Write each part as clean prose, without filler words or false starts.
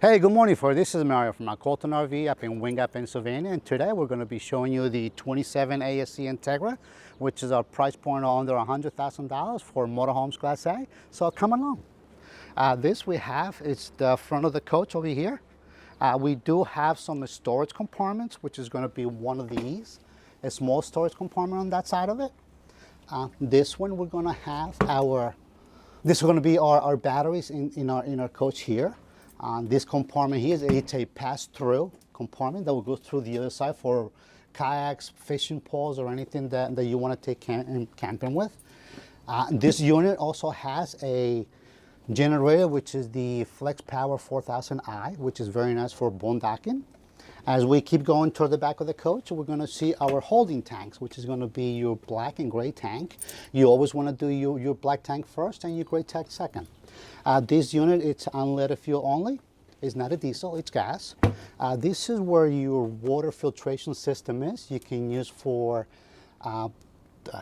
Hey, good morning, folks. This is Mario from Colton RV up in Wingate, Pennsylvania, and today we're going to be showing you the 27 ASC Entegra, which is our price point under $100,000 for motorhomes Class A. So come along. This we have is the front of the coach over here. We do have some storage compartments, which is going to be one of these, a small storage compartment on that side of it. This one we're going to have this is going to be our batteries in our coach here. This compartment here, it's a pass-through compartment that will go through the other side for kayaks, fishing poles, or anything that you want to take camping with. This unit also has a generator, which is the Flex Power 4000i, which is very nice for boondocking. As we keep going toward the back of the coach, we're going to see our holding tanks, which is going to be your black and gray tank. You always want to do your black tank first and your gray tank second. This unit, it's unleaded fuel only. It's not a diesel, it's gas. This is where your water filtration system is. You can use for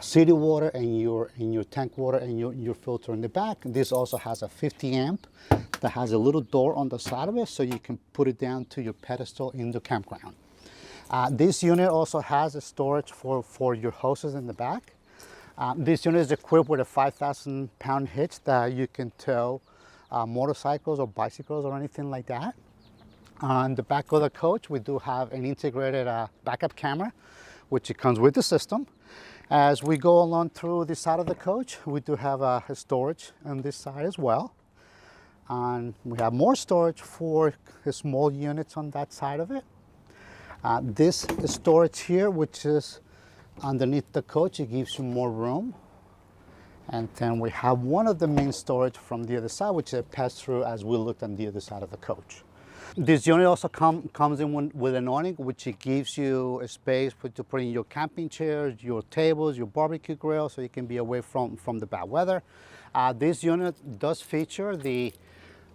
city water and your tank water and your filter in the back. This also has a 50 amp that has a little door on the side of it, so you can put it down to your pedestal in the campground. This unit also has a storage for your hoses in the back. This unit is equipped with a 5,000 pound hitch that you can tow motorcycles or bicycles or anything like that. On the back of the coach, we do have an integrated backup camera, which it comes with the system. As we go along through the side of the coach, we do have a storage on this side as well. And we have more storage for small units on that side of it. This storage here, which is underneath the coach, it gives you more room. And then we have one of the main storage from the other side, which is a pass-through as we looked on the other side of the coach. This unit also comes in with an awning, which it gives you a space to put in your camping chairs, your tables, your barbecue grill, so you can be away from the bad weather. This unit does feature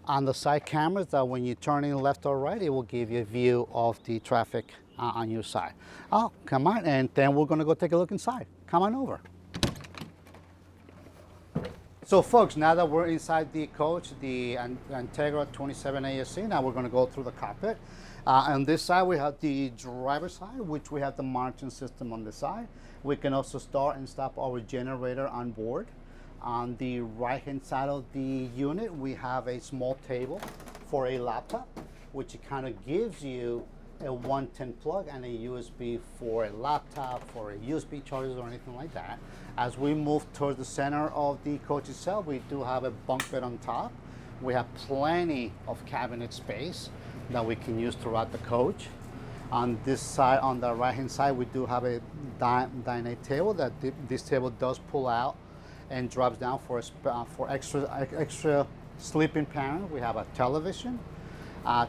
on the side cameras that when you turn in left or right, it will give you a view of the traffic on your side. Oh, come on, and then we're gonna go take a look inside. Come on over. So folks, now that we're inside the coach, the Entegra 27 ASC, now we're going to go through the cockpit. On this side, we have the driver's side, which we have the monitoring system on the side. We can also start and stop our generator on board. On the right-hand side of the unit, we have a small table for a laptop, which it kind of gives you a 110 plug and a USB for a laptop, for a USB charger or anything like that. As we move towards the center of the coach itself, we do have a bunk bed on top. We have plenty of cabinet space that we can use throughout the coach. On this side, on the right hand side, we do have a dinette table that this table does pull out and drops down for extra sleeping parent. We have a television.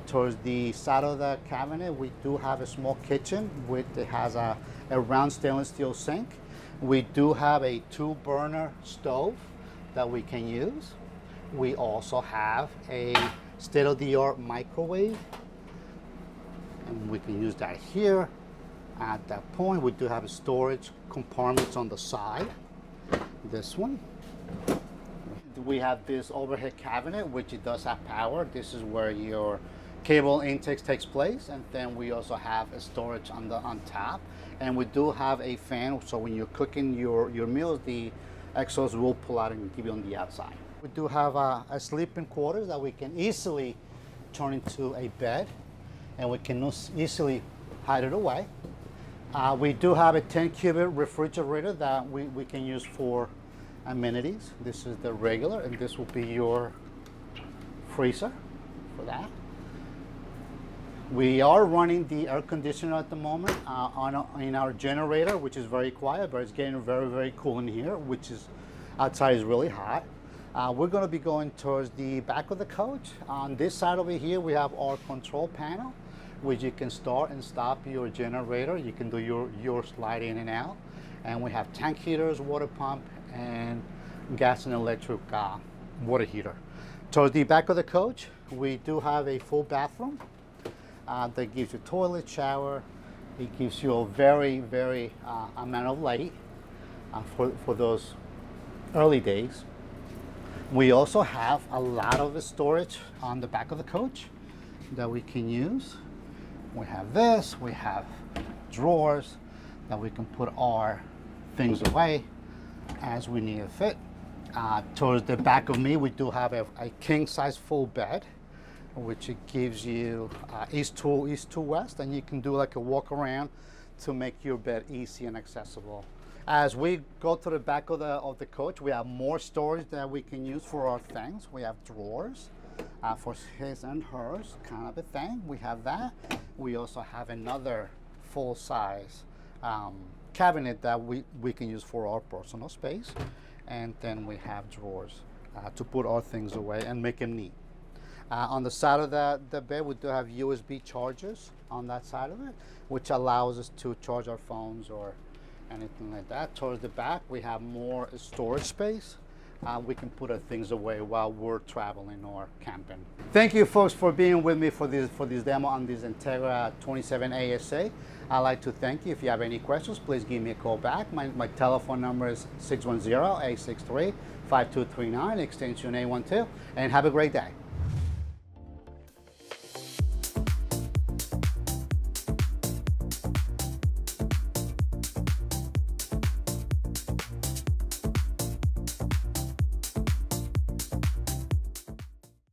Towards the side of the cabinet, we do have a small kitchen it has a round stainless steel sink. We do have a 2-burner stove that we can use. We also have a state-of-the-art microwave, and we can use that here. At that point, we do have a storage compartments on the side. This one. We have this overhead cabinet, which it does have power. This is where your cable intake takes place, and then we also have a storage on top, and we do have a fan, so when you're cooking your meals, the exhaust will pull out and give you on the outside. We do have a sleeping quarters that we can easily turn into a bed, and we can easily hide it away. We do have a 10 cubic refrigerator that we can use for amenities. This is the regular, and this will be your freezer for that. We are running the air conditioner at the moment in our generator, which is very quiet, but it's getting very, very cool in here, which is outside is really hot. We're going to be going towards the back of the coach. On this side over here, we have our control panel, which you can start and stop your generator. You can do your slide in and out. And we have tank heaters, water pump, and gas and electric water heater. Towards the back of the coach, we do have a full bathroom that gives you toilet, shower. It gives you a very, very amount of light for those early days. We also have a lot of storage on the back of the coach. that we can use. We have this, we have drawers that we can put our things away as we need to fit. Towards the back of me, we do have a king size full bed, which it gives you east to west, and you can do like a walk around to make your bed easy and accessible. As we go to the back of the coach, we have more storage that we can use for our things. We have drawers for his and hers kind of a thing. We have that. We also have another full size cabinet that we can use for our personal space. And then we have drawers to put our things away and make them neat. On the side of the bed, we do have USB chargers on that side of it, which allows us to charge our phones or anything like that. Towards the back, we have more storage space. We can put our things away while we're traveling or camping. Thank you, folks, for being with me for this demo on this Entegra 27 ASA. I'd like to thank you. If you have any questions, please give me a call back. My telephone number is 610-863-5239, extension 812, and have a great day.